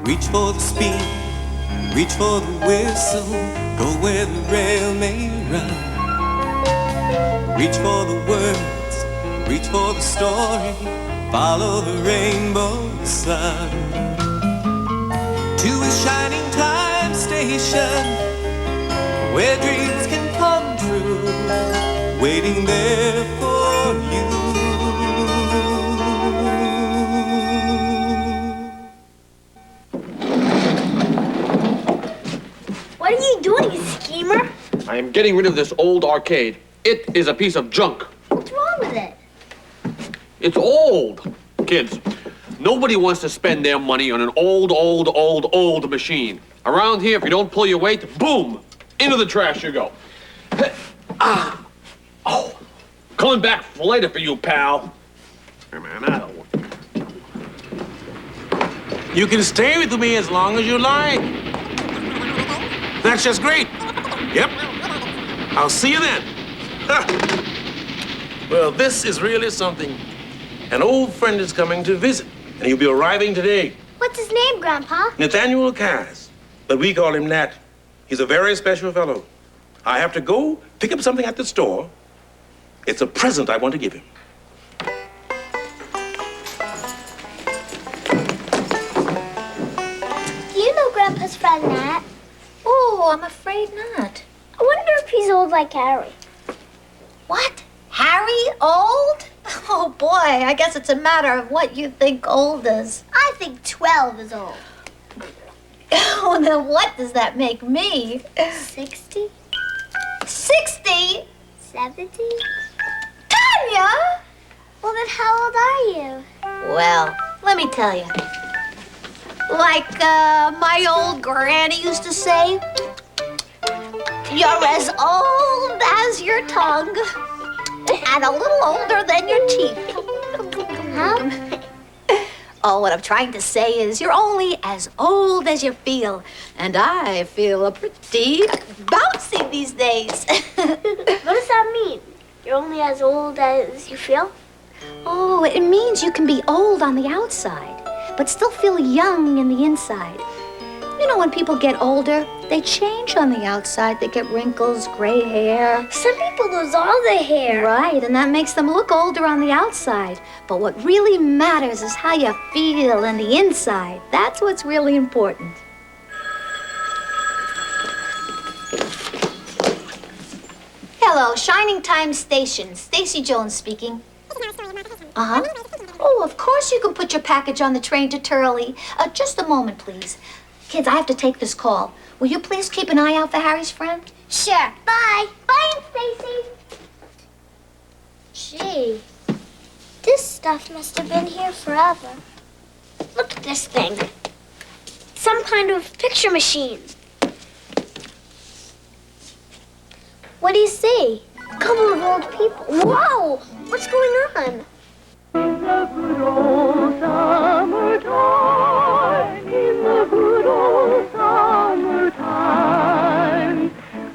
Reach for the speed, reach for the whistle, go where the rail may run. Reach for the words, reach for the story, follow the rainbow sun. To a shining time station, where dreams can come true, waiting there for you. What are you doing, you schemer? I am getting rid of this old arcade. It is a piece of junk. What's wrong with it? It's old. Kids, nobody wants to spend their money on an old machine. Around here, if you don't pull your weight, boom, into the trash you go. Oh, coming back for later for you, pal. Hey, man, I don't want... You can stay with me as long as you like. That's just great. Yep. I'll see you then. Well, this is really something. An old friend is coming to visit, and he'll be arriving today. What's his name, Grandpa? Nathaniel Cass, but we call him Nat. He's a very special fellow. I have to go pick up something at the store. It's a present I want to give him. Do you know Grandpa's friend, Nat? Oh, I'm afraid not. I wonder if he's old like Harry. What? Harry old? Oh, boy, I guess it's a matter of what you think old is. I think 12 is old. Oh, then what does that make me? 60? 60? 70? Tanya! Well, then how old are you? Well, let me tell you. Like my old granny used to say, you're as old as your tongue and a little older than your teeth. Huh? Oh, what I'm trying to say is you're only as old as you feel. And I feel pretty bouncy these days. What does that mean? You're only as old as you feel? Oh, it means you can be old on the outside, but still feel young in the inside. You know, when people get older, they change on the outside. They get wrinkles, gray hair. Some people lose all their hair. Right, and that makes them look older on the outside. But what really matters is how you feel in the inside. That's what's really important. Hello, Shining Time Station. Stacy Jones speaking. Uh-huh. Oh, of course you can put your package on the train to Turley. Just a moment, please. Kids, I have to take this call. Will you please keep an eye out for Harry's friend? Sure. Bye. Bye, Stacy. Gee, this stuff must have been here forever. Look at this thing. Some kind of picture machine. What do you see? A couple of old people. Whoa! What's going on? In the good old summertime, in the good old summertime,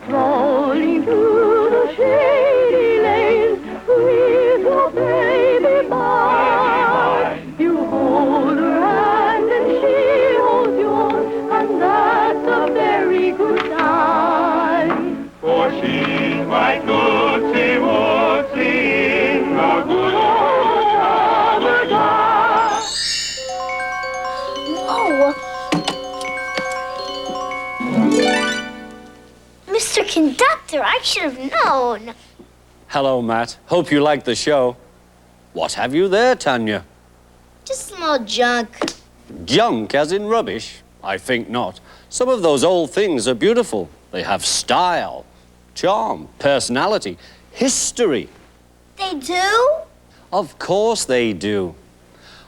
strolling through the shady lanes with your baby by. You hold her hand and she holds yours, and that's a very good sign. For she's my Tootsie Wootsie in the good old Mr. Conductor, I should have known. Hello, Matt. Hope you like the show. What have you there, Tanya? Just some old junk. Junk as in rubbish? I think not. Some of those old things are beautiful. They have style, charm, personality, history. They do? Of course they do.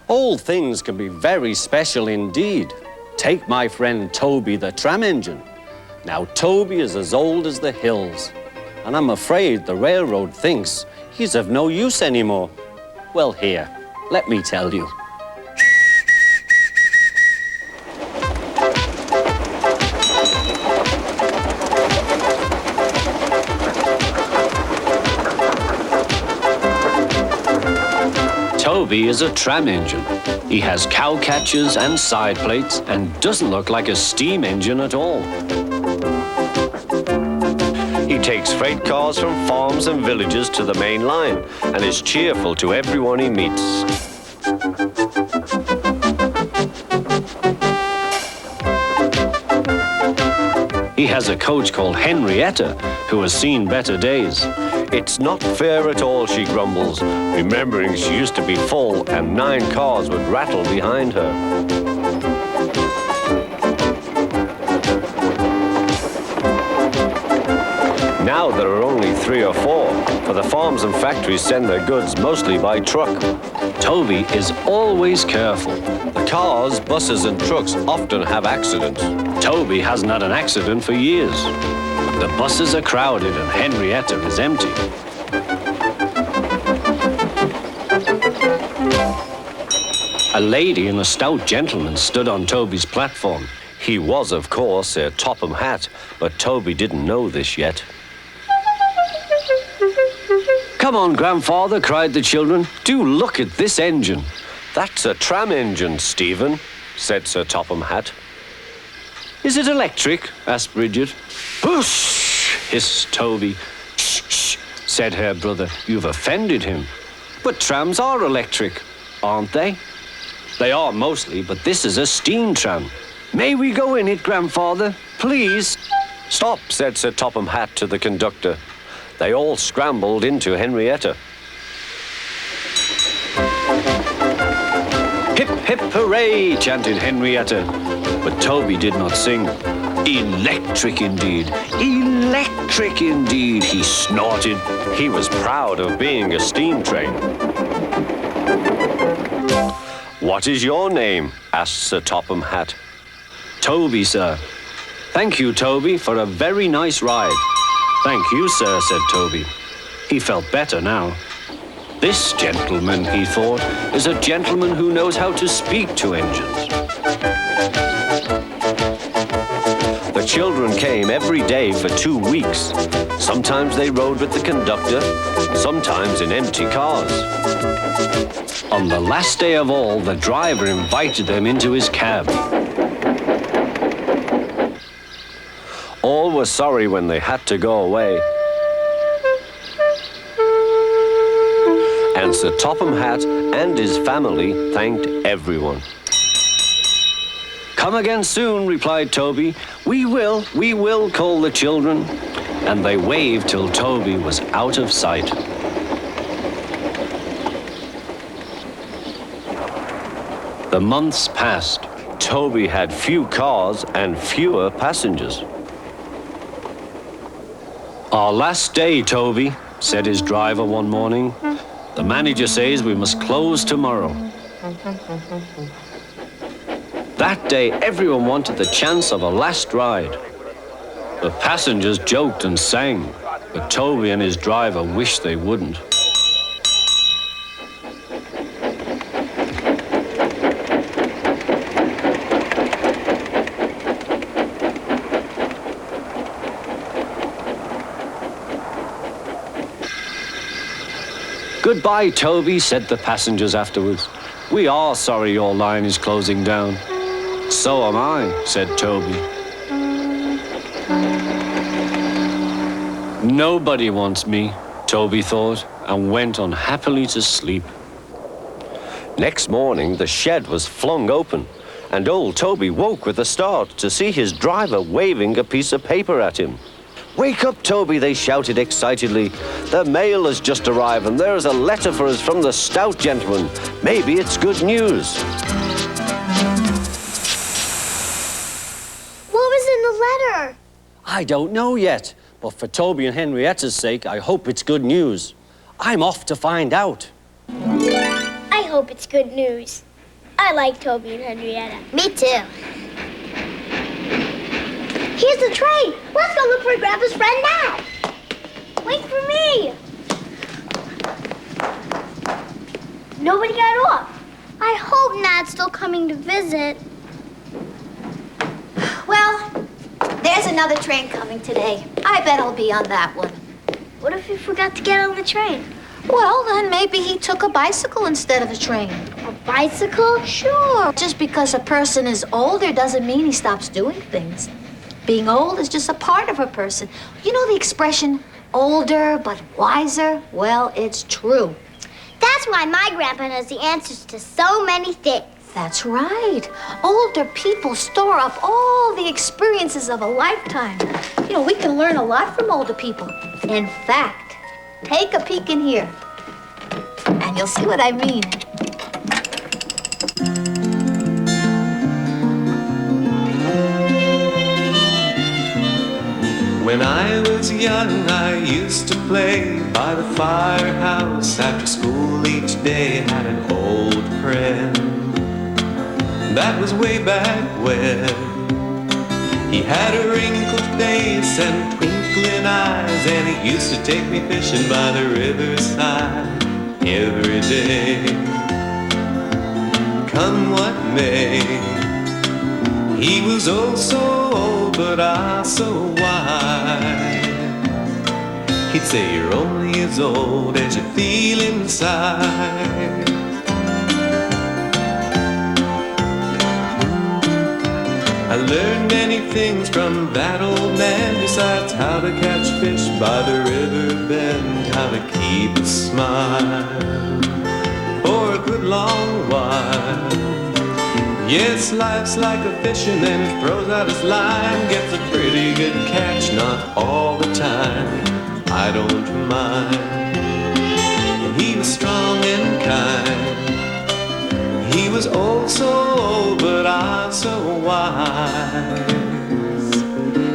Old things can be very special indeed. Take my friend Toby the tram engine. Now, Toby is as old as the hills, and I'm afraid the railroad thinks he's of no use anymore. Well, here, let me tell you. Toby Toby is a tram engine. He has cow catchers and side plates and doesn't look like a steam engine at all. He takes freight cars from farms and villages to the main line and is cheerful to everyone he meets. He has a coach called Henrietta, who has seen better days. It's not fair at all, she grumbles, remembering she used to be full and 9 cars would rattle behind her. Now there are only 3 or 4, for the farms and factories send their goods mostly by truck. Toby is always careful. The cars, buses and trucks often have accidents. Toby hasn't had an accident for years. The buses are crowded and Henrietta is empty. A lady and a stout gentleman stood on Toby's platform. He was, of course, a Topham Hatt, but Toby didn't know this yet. Come on, Grandfather, cried the children. Do look at this engine. That's a tram engine, Stephen, said Sir Topham Hatt. Is it electric? Asked Bridget. Whoosh, hissed Toby. Shh, shh, said her brother. You've offended him. But trams are electric, aren't they? They are mostly, but this is a steam tram. May we go in it, Grandfather? Please? Stop, said Sir Topham Hatt to the conductor. They all scrambled into Henrietta. Hip, hip, hooray, chanted Henrietta. But Toby did not sing. Electric indeed, electric indeed, he snorted. He was proud of being a steam train. What is your name? Asked Sir Topham Hatt. Toby, sir. Thank you, Toby, for a very nice ride. Thank you, sir, said Toby. He felt better now. This gentleman, he thought, is a gentleman who knows how to speak to engines. The children came every day for 2 weeks. Sometimes they rode with the conductor, sometimes in empty cars. On the last day of all, the driver invited them into his cab. All were sorry when they had to go away. And Sir Topham Hatt and his family thanked everyone. Come again soon, replied Toby. We will, called the children. And they waved till Toby was out of sight. The months passed. Toby had few cars and fewer passengers. Our last day, Toby, said his driver one morning. The manager says we must close tomorrow. That day, everyone wanted the chance of a last ride. The passengers joked and sang, but Toby and his driver wished they wouldn't. Goodbye, Toby, said the passengers afterwards. We are sorry your line is closing down. So am I, said Toby. Nobody wants me, Toby thought, and went unhappily to sleep. Next morning, the shed was flung open, and old Toby woke with a start to see his driver waving a piece of paper at him. Wake up, Toby, they shouted excitedly. The mail has just arrived, and there is a letter for us from the Stout gentleman. Maybe it's good news. What was in the letter? I don't know yet, but for Toby and Henrietta's sake, I hope it's good news. I'm off to find out. I hope it's good news. I like Toby and Henrietta. Me too. Here's the train. Let's go look for Grandpa's friend Nat. Wait for me. Nobody got off. I hope Nat's still coming to visit. Well, there's another train coming today. I bet I'll be on that one. What if you forgot to get on the train? Well, then maybe he took a bicycle instead of a train. A bicycle? Sure. Just because a person is older doesn't mean he stops doing things. Being old is just a part of a person. You know the expression, older but wiser? Well, it's true. That's why my grandpa knows the answers to so many things. That's right. Older people store up all the experiences of a lifetime. You know, we can learn a lot from older people. In fact, take a peek in here, and you'll see what I mean. When I was young, I used to play by the firehouse after school each day. Had an old friend. That was way back when. He had a wrinkled face and twinkling eyes, and he used to take me fishing by the riverside every day. Come what may, he was oh so old, but ah so wise. He'd say you're only as old as you feel inside. I learned many things from that old man, besides how to catch fish by the river bend, how to keep a smile for a good long while. Yes, life's like a fisherman who throws out his line, gets a pretty good catch, not all the time. I don't mind. And he was strong and kind. He was oh so old, but ah so wise.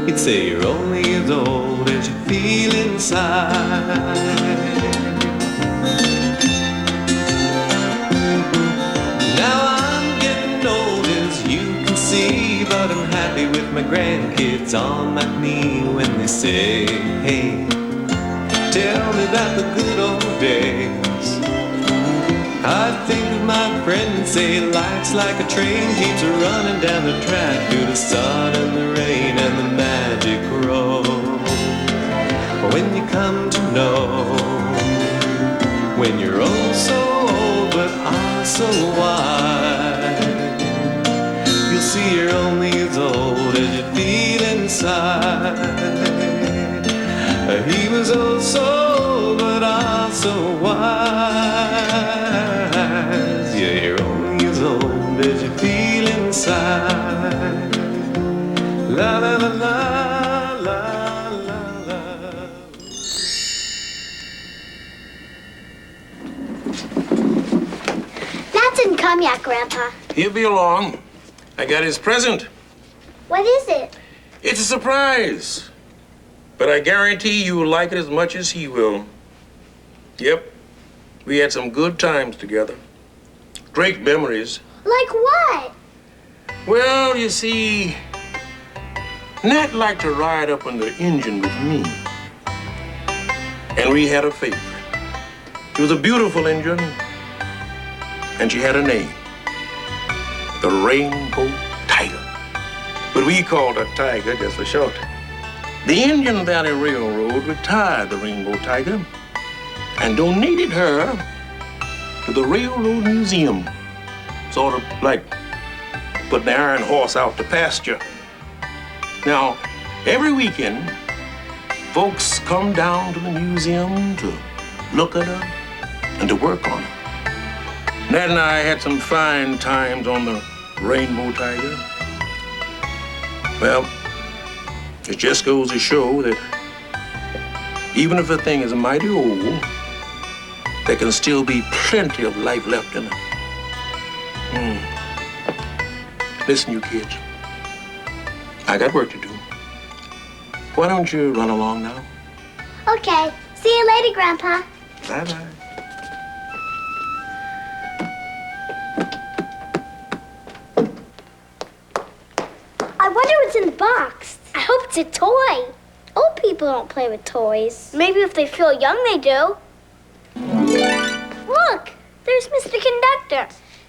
He'd say you're only as old as you feel inside. Now I'm getting old, as you can see, but I'm happy with my grandkids on my knee when they say, hey, tell me about the good old days. I think of my friend and say life's like a train, keeps running down the track through the sun and the rain and the magic road. When you come to know, when you're oh so old but ah so wise, you'll see you're only as old as you feel inside. He was oh so old but ah so wise. Yeah, you're only as old as you feel inside. La la la la la la la. That didn't come yet, Grandpa. He'll be along. I got his present. What is it? It's a surprise. But I guarantee you will like it as much as he will. Yep, we had some good times together. Great memories. Like what? Well, you see, Nat liked to ride up on the engine with me. And we had a favorite. It was a beautiful engine, and she had a name. The Rainbow Tiger. But we called her Tiger just for short. The Indian Valley Railroad retired the Rainbow Tiger and donated her to the Railroad Museum. Sort of like putting the iron horse out to pasture. Now, every weekend, folks come down to the museum to look at her and to work on her. Nat and I had some fine times on the Rainbow Tiger. Well, it just goes to show that even if a thing is mighty old, there can still be plenty of life left in it. Listen, you kids, I got work to do. Why don't you run along now? Okay. See you later, Grandpa. Bye-bye. I wonder what's in the box. I hope it's a toy. Old people don't play with toys. Maybe if they feel young, they do. Look, there's Mr. Conductor.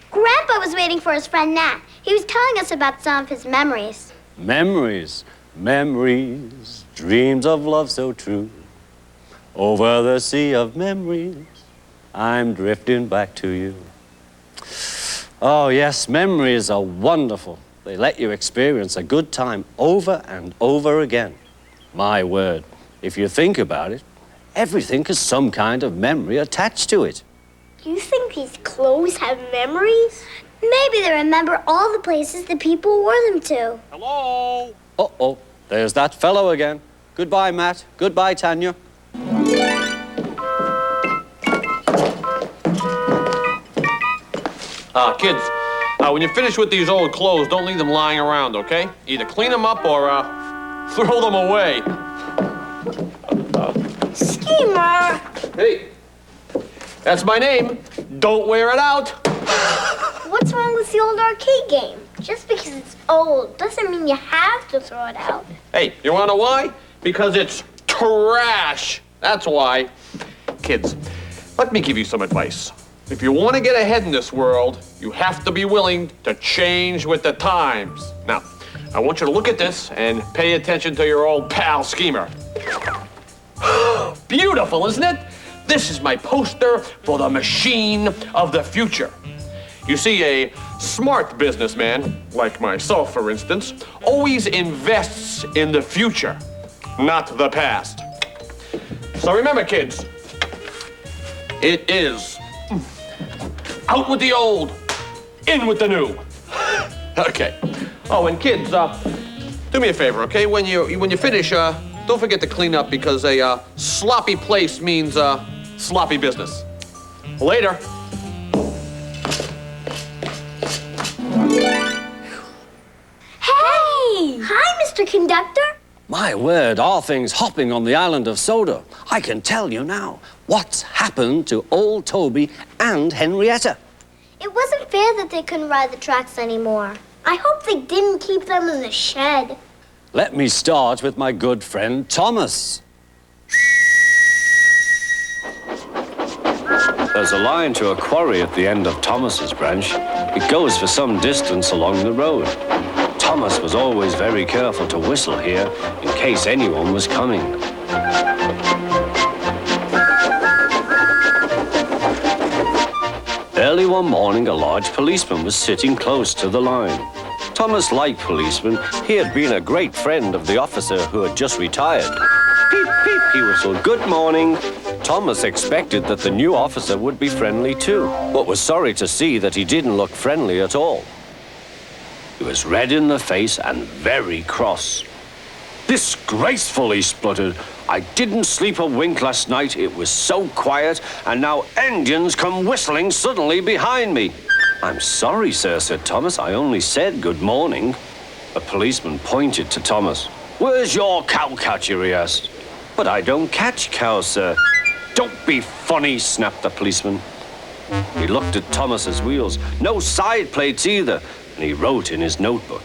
Grandpa was waiting for his friend Nat. He was telling us about some of his memories. Memories, memories, dreams of love so true. Over the sea of memories, I'm drifting back to you. Oh, yes, memories are wonderful. They let you experience a good time over and over again. My word, if you think about it, everything has some kind of memory attached to it. Do you think these clothes have memories? Maybe they remember all the places the people wore them to. Hello? Uh-oh, there's that fellow again. Goodbye, Matt. Goodbye, Tanya. Kids, when you finish with these old clothes, don't leave them lying around, okay? Either clean them up or, throw them away. Schemer! Hey, that's my name. Don't wear it out. What's wrong with the old arcade game? Just because it's old doesn't mean you have to throw it out. Hey, you wanna know why? Because it's trash. That's why. Kids, let me give you some advice. If you want to get ahead in this world, you have to be willing to change with the times. Now, I want you to look at this and pay attention to your old pal Schemer. Beautiful, isn't it? This is my poster for the machine of the future. You see, a smart businessman, like myself, for instance, always invests in the future, not the past. So remember, kids, it is out with the old, in with the new. Okay. Oh, and kids, do me a favor, okay? When you finish, don't forget to clean up because a sloppy place means sloppy business. Later. Hey! Hi, Mr. Conductor. My word, are things hopping on the island of Soda. I can tell you now what's happened to old Toby and Henrietta. It wasn't fair that they couldn't ride the tracks anymore. I hope they didn't keep them in the shed. Let me start with my good friend Thomas. There's a line to a quarry at the end of Thomas's branch. It goes for some distance along the road. Thomas was always very careful to whistle here in case anyone was coming. Early one morning, a large policeman was sitting close to the line. Thomas liked policemen. He had been a great friend of the officer who had just retired. Peep, peep, he whistled, "Good morning." Thomas expected that the new officer would be friendly too, but was sorry to see that he didn't look friendly at all. He was red in the face and very cross. "Disgraceful," he spluttered. "I didn't sleep a wink last night. It was so quiet, and now engines come whistling suddenly behind me." "I'm sorry, sir," said Thomas. "I only said good morning." A policeman pointed to Thomas. "Where's your cowcatcher?" he asked. "But I don't catch cows, sir." "Don't be funny," snapped the policeman. He looked at Thomas's wheels. No side plates either, and he wrote in his notebook,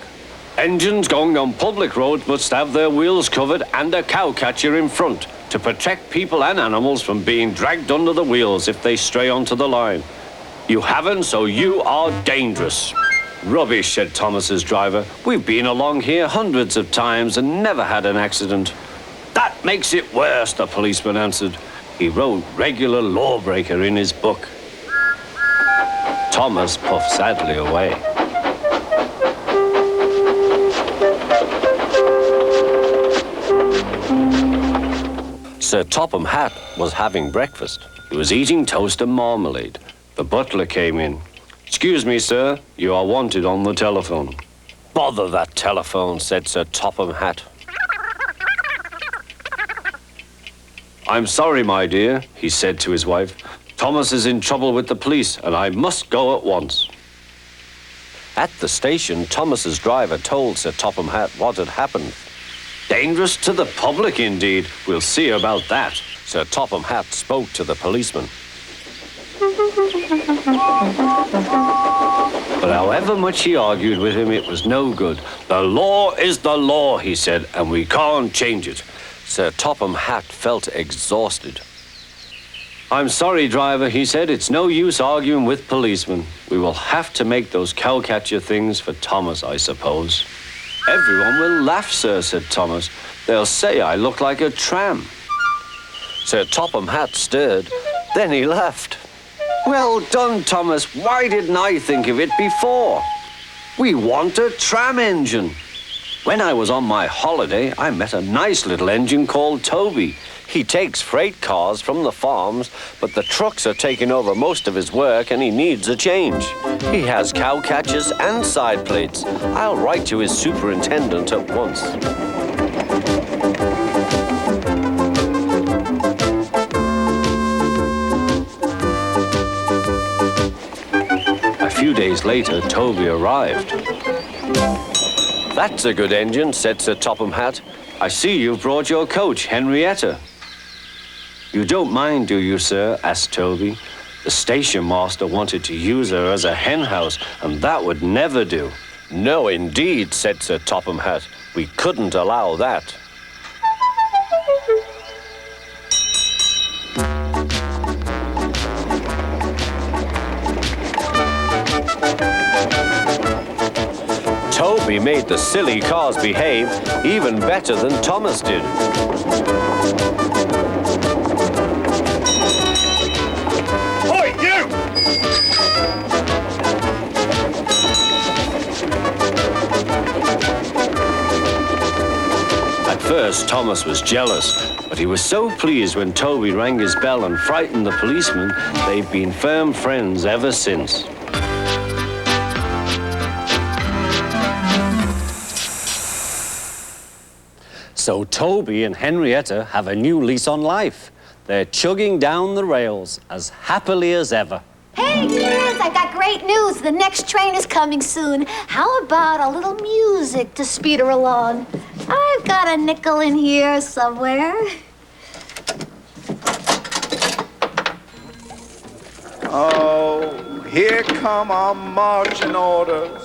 "Engines going on public roads must have their wheels covered and a cowcatcher in front to protect people and animals from being dragged under the wheels if they stray onto the line. You haven't, so you are dangerous." "Rubbish," said Thomas's driver. "We've been along here hundreds of times and never had an accident." "That makes it worse," the policeman answered. He wrote "regular lawbreaker" in his book. Thomas puffed sadly away. Sir Topham Hatt was having breakfast. He was eating toast and marmalade. The butler came in. "Excuse me, sir, you are wanted on the telephone." "Bother that telephone," said Sir Topham Hatt. "I'm sorry, my dear," he said to his wife. "Thomas is in trouble with the police, and I must go at once." At the station, Thomas's driver told Sir Topham Hatt what had happened. "Dangerous to the public, indeed. We'll see about that." Sir Topham Hatt spoke to the policeman. But however much he argued with him, it was no good. "The law is the law," he said, "and we can't change it." Sir Topham Hatt felt exhausted. "I'm sorry, driver," he said. "It's no use arguing with policemen. We will have to make those cowcatcher things for Thomas, I suppose." "Everyone will laugh, sir," said Thomas. "They'll say I look like a tram." Sir Topham Hatt stirred. Then he laughed. Well done, Thomas. Why didn't I think of it before? We want a tram engine. When I was on my holiday, I met a nice little engine called Toby. He takes freight cars from the farms, but the trucks are taking over most of his work and he needs a change. He has cow catchers and side plates. I'll write to his superintendent at once. A few days later, Toby arrived. That's a good engine, said Sir Topham Hatt. I see you've brought your coach, Henrietta. You don't mind, do you, sir? Asked Toby. The station master wanted to use her as a hen house, and that would never do. No, indeed, said Sir Topham Hatt. We couldn't allow that. Toby made the silly cars behave even better than Thomas did. Oi, you! At first, Thomas was jealous, but he was so pleased when Toby rang his bell and frightened the policeman, they've been firm friends ever since. So Toby and Henrietta have a new lease on life. They're chugging down the rails as happily as ever. Hey, kids, I got great news. The next train is coming soon. How about a little music to speed her along? I've got a nickel in here somewhere. Oh, here come our marching orders.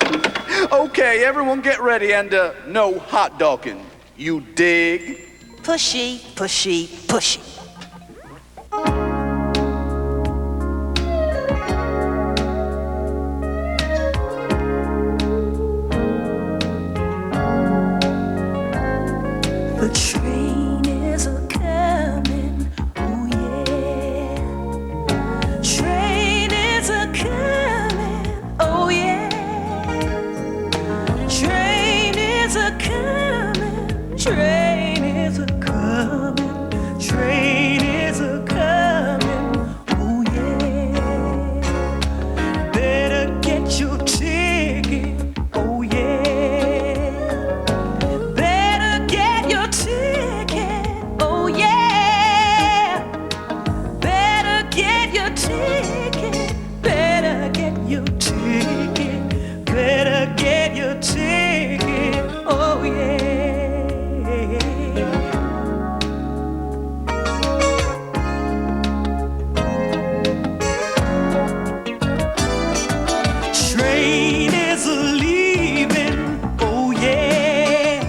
Okay, everyone get ready and no hot dogging. You dig? Pushy, pushy, pushy. The train is a-comin', oh yeah. Train is a-comin', oh yeah. Train is a-comin', train is a-comin', train is a-comin', oh yeah. Better get your ticket, oh yeah. Better get your ticket, oh yeah. Better get your ticket, better get your ticket, better get your ticket, oh yeah. Train is a-leaving, oh yeah.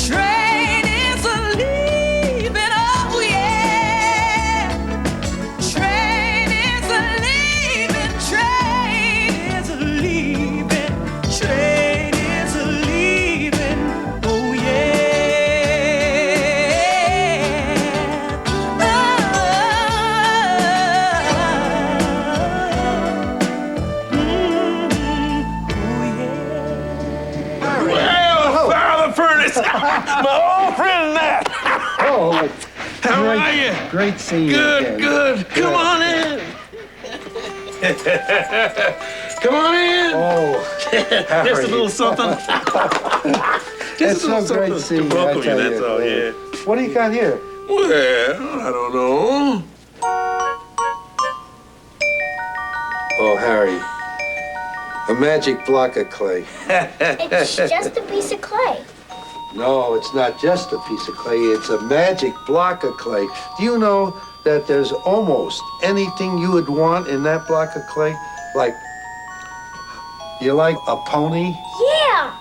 Train is a-leaving, oh yeah. Train is a-leaving, train is a-leaving, train is a-leaving, oh Well, Father Furnace, my old friend Nat. Oh, How are you? great seeing you Good, again. good. Come on in. Come on in. Oh, how Just are a little you? something. It's so great something seeing to you, I welcome tell you, that's you. all, yeah. What do you got here? Well, I don't know. Oh, Harry, a magic block of clay. It's just a piece of clay. No, it's not just a piece of clay. It's a magic block of clay. Do you know that there's almost anything you would want in that block of clay? Like, you like a pony? Yeah.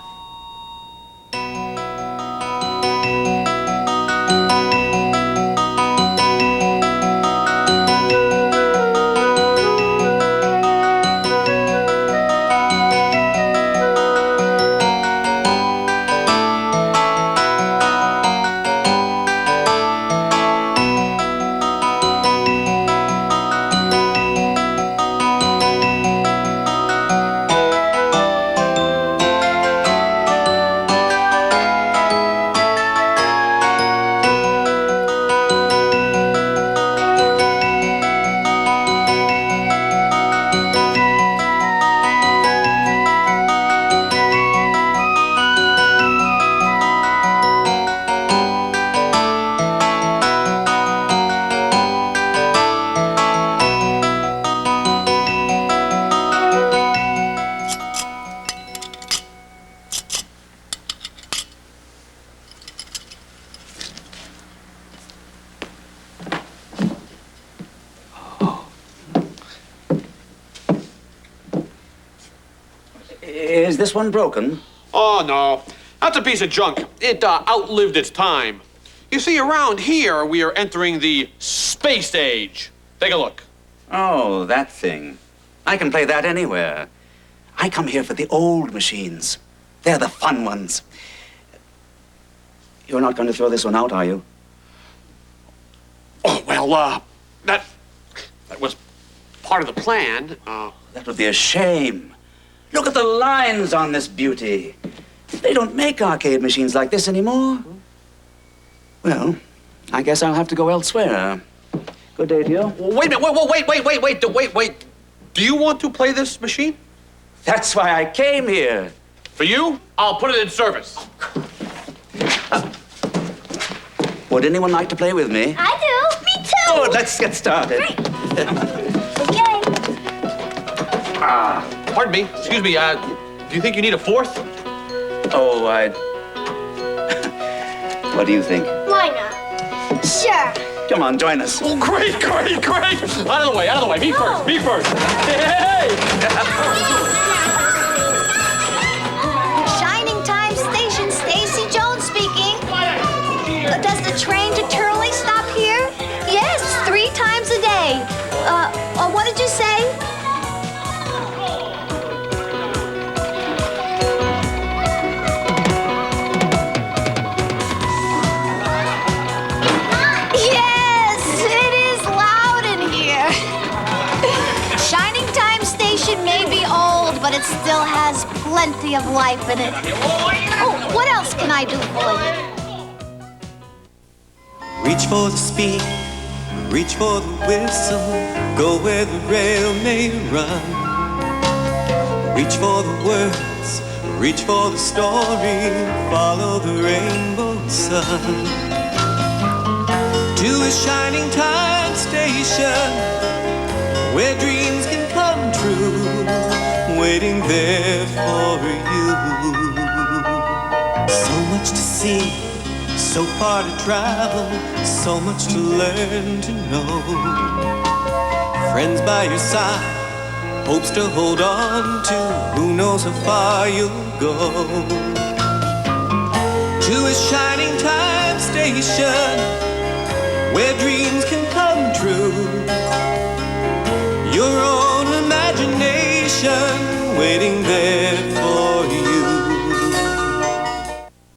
Is this one broken? Oh, no. That's a piece of junk. It outlived its time. You see, around here, we are entering the space age. Take a look. Oh, that thing. I can play that anywhere. I come here for the old machines. They're the fun ones. You're not going to throw this one out, are you? Oh, well, that was part of the plan. That would be a shame. Look at the lines on this beauty. They don't make arcade machines like this anymore. Well, I guess I'll have to go elsewhere. Good day to you. Wait a minute. Wait. Do you want to play this machine? That's why I came here. For you, I'll put it in service. Would anyone like to play with me? I do. Me too. Good, let's get started. Okay. Pardon me. Excuse me. Do you think you need a fourth? Oh, What do you think? Why not? Sure. Come on, join us. Oh, great. Out of the way. Me first. Hey! Shining Time Station, Stacy Jones speaking. Does the train to Turley stop here? Yes, 3 times a day. What did you say? Yes, it is loud in here. Shining Time Station may be old, but it still has plenty of life in it. Oh, what else can I do for you? Reach for the speed, reach for the whistle, go where the rail may run. Reach for the words, reach for the story, follow the rainbow sun. To a shining time station, where dreams can come true, waiting there for you. So much to see, so far to travel, so much to learn to know. Friends by your side, hopes to hold on to, who knows how far you'll go. To a shining time station, where dreams can come true. Your own imagination waiting there